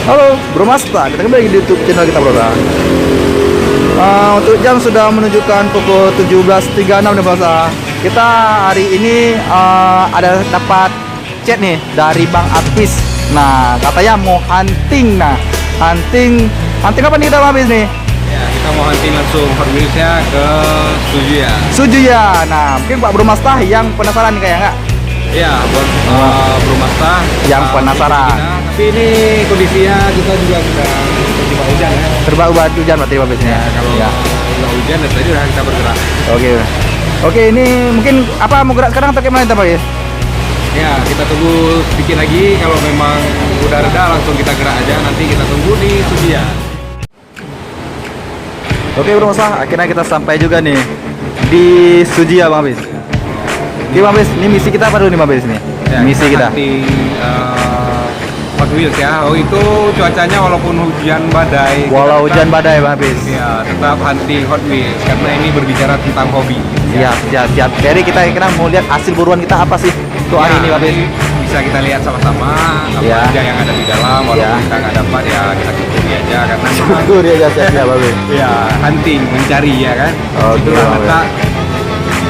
Halo Bro Masta, kita kembali di YouTube channel kita Bro. Untuk jam sudah menunjukkan pukul 17.36 nih Bro. Kita hari ini ada dapat chat nih dari Bang Apis. Nah, katanya mau hunting. Nah, hunting apa nih kita Bang Apis nih? Ya, kita mau hunting langsung Hot Wheels-nya ke Suzuya. Suzuya. Nah, mungkin Pak Bro Masta yang penasaran nih kayak nggak? Ya, Bro Masta yang penasaran. Tapi ini kondisinya kita juga sudah terjebak hujan ya. Terbawa hujan berarti Bang Apis nih. Ya, kalau nggak hujan dan tadi udah kita bergerak. Oke, ini mungkin apa mau gerak sekarang atau gimana Pak ya? Ya, kita tunggu sedikit lagi. Kalau memang udah reda langsung kita gerak aja. Nanti kita tunggu di Suzuya. Oke Bro Masta, akhirnya kita sampai juga nih di Suzuya Bang Apis. Oke Bang Apis, ini misi kita apa dulu nih Bang Apis nih? Ya, misi kita. Hunting Hot Wheels ya. Oh, itu cuacanya walaupun hujan badai. Walau hujan badai Bang Apis. Ya, tetap hunting Hot Wheels karena ini berbicara tentang hobi. Siap. Jadi kita kira mau lihat hasil buruan kita apa sih untuk hari ini Bang Apis? Bisa kita lihat sama-sama apa Ya. aja yang ada di dalam. Walaupun Ya. kita nggak dapat ya kita syukuri aja karena Syukur ya siap Bang Apis. ya hunting mencari ya kan. Oke, Itulah Bang. letak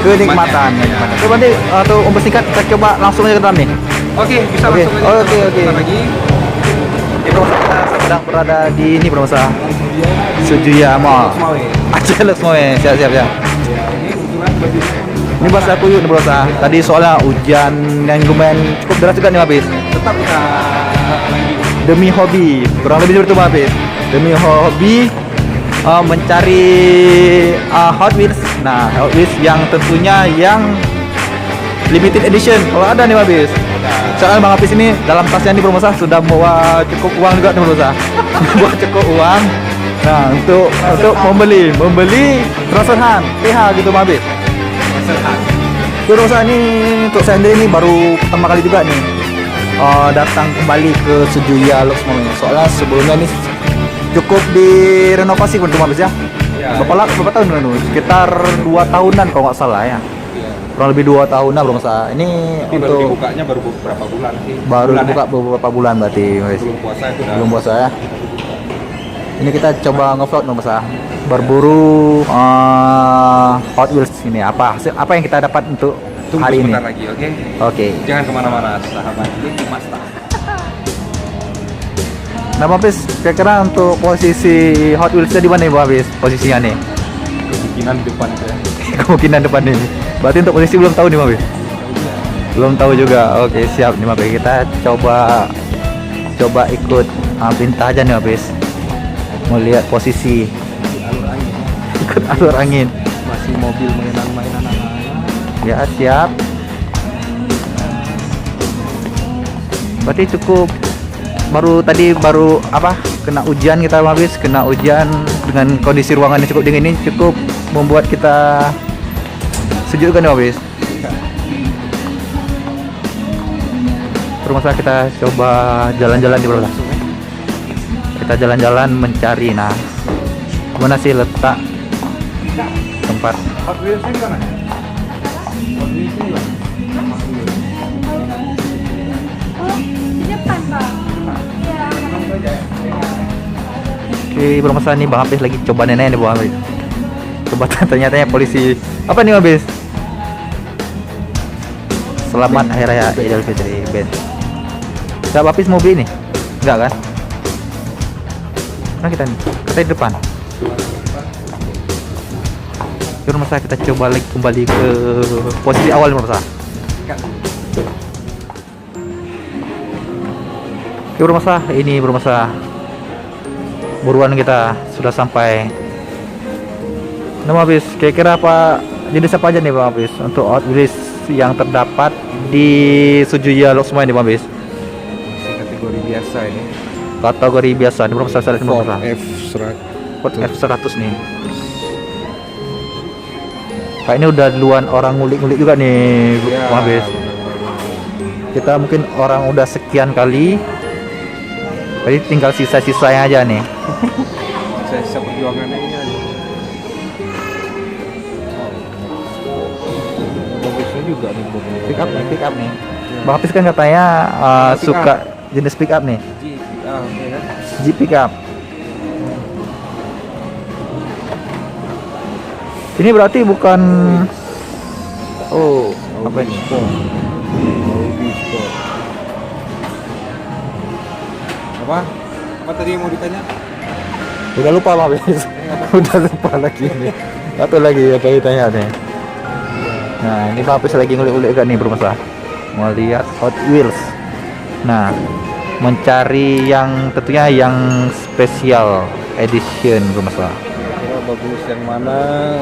Kenikmatan. Ya. Coba nanti atau untuk singkat kita coba langsung aja ke dalam nih. Oke, bisa Oke. langsung aja. Oke. Sebentar lagi. Ini Bro Masta, kita sedang berada di ini Bro Masta. Suzuya Mall. Aceh semua ya. Siap. Ya, ini kebetulan baju Ini bahasa aku yuk nih Bro Masta. Tadi soalnya hujan yang lumayan cukup deras juga nih Bang Apis. tetap kita lanjut. Demi hobi, kurang lebih seperti itu Bang Apis. Demi hobi mencari Hot Wheels. Nah, Hot Wheels yang tentunya yang limited edition. Kalau ada nih Bang Apis. Soalnya Bang Apis ini dalam tasnya nih Bro Masta sudah bawa cukup uang juga nih Bro Masta. Bawa cukup uang. Nah, untuk membeli Tracer Hunt PH gitu Bang Apis. Bro Masta ini untuk saya sendiri ini baru pertama kali juga nih datang kembali ke Suzuya Luxmore. Soalnya sebelumnya ini cukup direnovasi Bang Apis ya. Ya. Berapa tahun dulu? Sekitar 2 tahunan kalau nggak salah ya. Kurang lebih 2 tahunan Bro Masta. Ini Ini baru untuk dibukanya baru berapa bulan sih? baru Bulan buka beberapa bulan berarti guys. Belum puasa itu udah. Belum puasa ya. Ini kita coba nge-vlog Bro Masta. Berburu Hot Wheels ini apa yang kita dapat untuk Tunggu hari ini. sebentar lagi, oke? Oke. Jangan kemana-mana, sahabat. Itu Masta. Nah Bang Apis, kira-kira untuk posisi Hot Wheels-nya di mana nih Bang Apis? Posisinya nih. Kemungkinan di depan ya. Kemungkinan depan ini. Berarti untuk posisi belum tahu nih Bang Apis. Belum tahu juga. Oke, siap nih Bang Apis. Kita coba ikut perintah aja nih Bang Apis. Mau lihat posisi Alur angin. ikut alur angin. Masih mobil mainan-mainan anak-anak. Ya, siap. Berarti cukup baru apa? Kena hujan kita Bang Apis, kena hujan dengan kondisi ruangan yang cukup dingin ini cukup membuat kita sejuk kan Bang Apis? Rumah kita coba jalan-jalan di bawah. Kita jalan-jalan mencari. Nah, mana sih letak tempat? Hot Wheels ini mana? Hot Wheels ini lah. Di depan, Bang. Oke, bermasalah nih Bang Apis lagi coba nenek nih Bang Apis. Coba tanya-tanya polisi. Apa nih Bang Apis? Selamat Hari Raya Idul Fitri, Ben. Enggak Bang Apis mau beli nih? Enggak kan? Nah kita nih, kita di depan. Yuk masa kita coba lagi kembali ke posisi awal masa. Oke bermasa, ini bermasa buruan kita sudah sampai. Nah Bang Apis, kira-kira apa jenis apa aja nih Bang Apis untuk Hot Wheels yang terdapat di Suzuya Luxmore ini Bang Apis? Kategori biasa ini. Kategori biasa, ini berapa saya Ford berapa? Ford F100 nih. Kayak ini udah duluan orang ngulik-ngulik juga nih Bang Apis. Kita mungkin orang udah sekian kali. Jadi tinggal sisa-sisanya aja nih. Sisa perjuangannya ini aja. Bagusnya juga nih. Pick up nih. Bang Apis kan katanya suka jenis pick up nih. Jeep pickup. Ini berarti bukan. Oh, apa ini? Audi Sport. Apa tadi yang mau ditanya? Udah lupa Bang Bis. Udah lupa lagi nih. Satu lagi apa ditanya nih. Nah, ini Bang Bis lagi ngulik-ngulik kan nih bermasalah. Mau lihat Hot Wheels. Nah, mencari yang tentunya yang spesial edition bermasalah. Kira bagus yang mana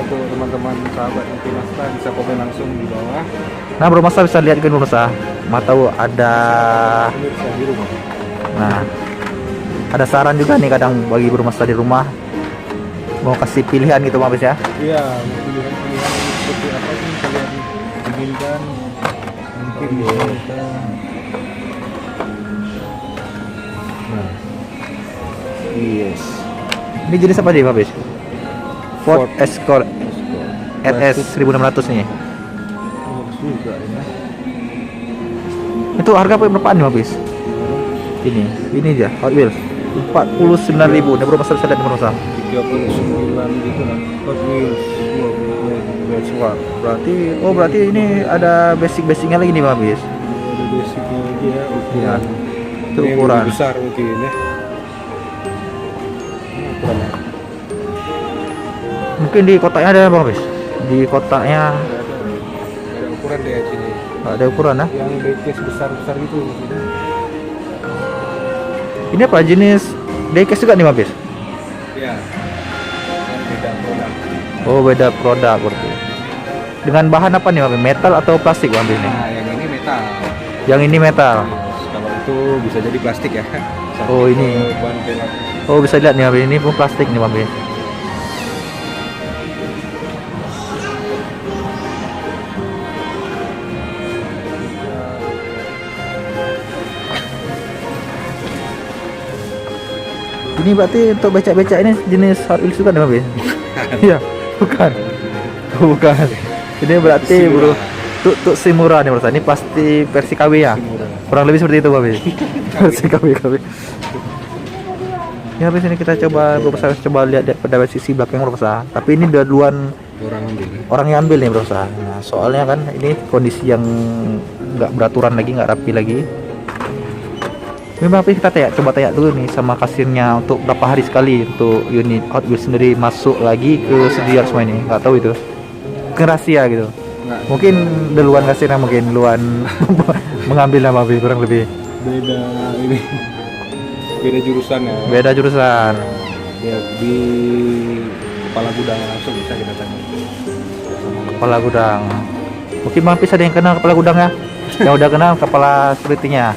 tuh teman-teman sahabat yang Pinasta bisa komen langsung di bawah. Nah, bermasalah bisa lihat kan bermasalah. Mau tahu ada. Bisa di rumah. Nah, ada saran juga nih kadang bagi bermasalah di rumah. Mau kasih pilihan gitu Bang Bis ya. Iya, pilihan-pilihan seperti apa sih kalian inginkan? Mungkin bisa. Nah, yes. Ini jenis apa nih Bang Bis? Ford Escort RS 1600 nih. Bagus juga ya. Itu harga berapaan nih Bang Bis? Ini aja Hot Wheels 49.000. Ini berapa saya lihat berapa? 39 gitu lah. Hot Wheels Berarti ini ada basic-basicnya lagi nih Bang Bis. ada basicnya lagi ya, ukuran. Itu Ini yang ukuran. lebih besar mungkin ya. Ukuran. Mungkin di kotaknya ada Bang Bis. Di kotaknya Ada ukuran deh sini. ada ukuran nah. Yang diecast besar-besar gitu. Ini apa jenis diecast juga nih Bang Bis? Ya. Yang beda produk. Oh, beda produk berarti. Dengan bahan apa nih Bang Bis? Metal atau plastik Bang Bis nih? Nah, yang ini metal. Yang ini metal. Kalau itu bisa jadi plastik ya. Oh, ini. Ban pelak. Oh, bisa lihat nih Bang Bis. Ini pun plastik nih Bang Bis. Ini berarti untuk becak-becak ini jenis Hot Wheels juga nih Bang Bis? Iya, bukan. Oh, bukan. Ini berarti bro, tuk Simura nih berarti. Ini pasti versi KW ya. Kurang lebih seperti itu Bang Bis. Versi KW. Ya habis ini kita coba lihat pada sisi belakang berusaha. Tapi ini udah duluan orang yang ambil nih berusaha. Nah, soalnya kan ini kondisi yang nggak beraturan lagi, nggak rapi lagi. Memang kita coba tanya dulu nih sama kasirnya untuk berapa hari sekali untuk unit Hot Wheels sendiri masuk lagi ke studio semua ini. Nggak tahu itu. Mungkin rahasia gitu. Mungkin duluan kasirnya mungkin duluan mengambil nama kurang lebih. Beda ini. Beda jurusan ya. Beda jurusan. Ya, di kepala gudang langsung bisa kita tanya. Kepala gudang. Mungkin mampis ada yang kenal kepala gudangnya. Yang udah kenal kepala security-nya.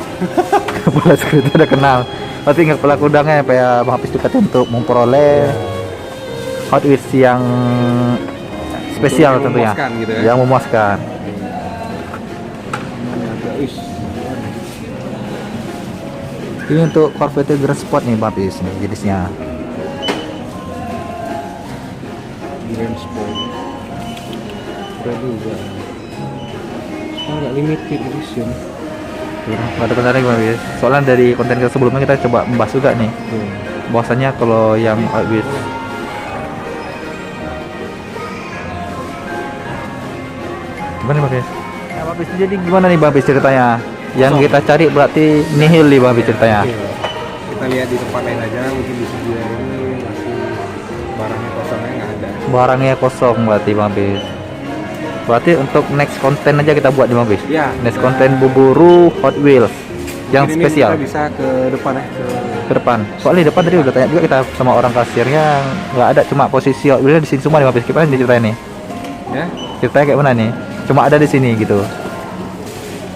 Kepala security udah kenal. Berarti nggak kepala gudangnya supaya Bang Hafiz juga untuk memperoleh Hot Wheels yang spesial Yang tentunya. memuaskan gitu ya. Yang memuaskan. Ini untuk Corvette Grand Sport nih Bang Hafiz nih jenisnya. Grand Sport. Keren juga. Nggak limited edition. Nggak ada benar lagi Bang Hafiz. Soalnya dari konten kita sebelumnya kita coba membahas juga nih. Bahwasanya kalau yang Hot Wheels gimana Bang Hafiz? Ya Bang Hafiz, jadi gimana nih Bang Hafiz ceritanya? Yang kita cari berarti nihil nih Bang Hafiz ceritanya. Kita lihat di tempat lain aja, mungkin di sini ini masih barangnya kosongnya nggak ada. Barangnya kosong berarti Bang Hafiz. Berarti untuk next konten aja kita buat di Bang Hafiz. Ya. Next konten berburu Hot Wheels yang Mungkin ini spesial kita bisa ke depan ya. ke depan. Soalnya di depan tadi udah tanya juga kita sama orang kasirnya, nggak ada, cuma posisi Hot Wheels di sini semua di Bang Hafiz. Gimana nih ceritanya nih? Ya. Ceritanya kayak mana nih? Cuma ada di sini gitu.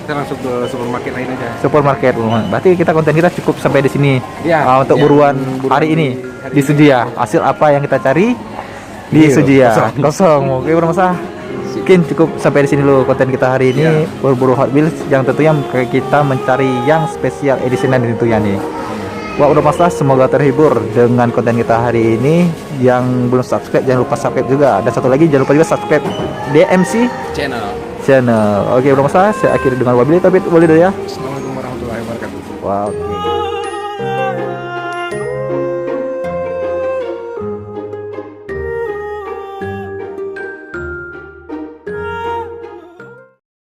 Kita langsung ke supermarket lain aja. Supermarket. Berarti kita konten kita cukup sampai di sini. Ya, Untuk ya, buruan buruan hari ini hari di ini. Sudia. Hasil apa yang kita cari di Iya, Sudia. kosong. Kosong. Oke, bermasalah. Mungkin cukup sampai di sini dulu konten kita hari ini. Ya. Berburu Hot Wheels yang tentunya kita mencari yang spesial edition tentunya nih. Wah, udah masalah, semoga terhibur dengan konten kita hari ini. Yang belum subscribe jangan lupa subscribe juga. Dan satu lagi jangan lupa juga subscribe DMC Channel. Oke, udah masalah. Saya akhiri dengan wabillahi taufiq wal hidayah. Assalamualaikum warahmatullahi wabarakatuh. Wow.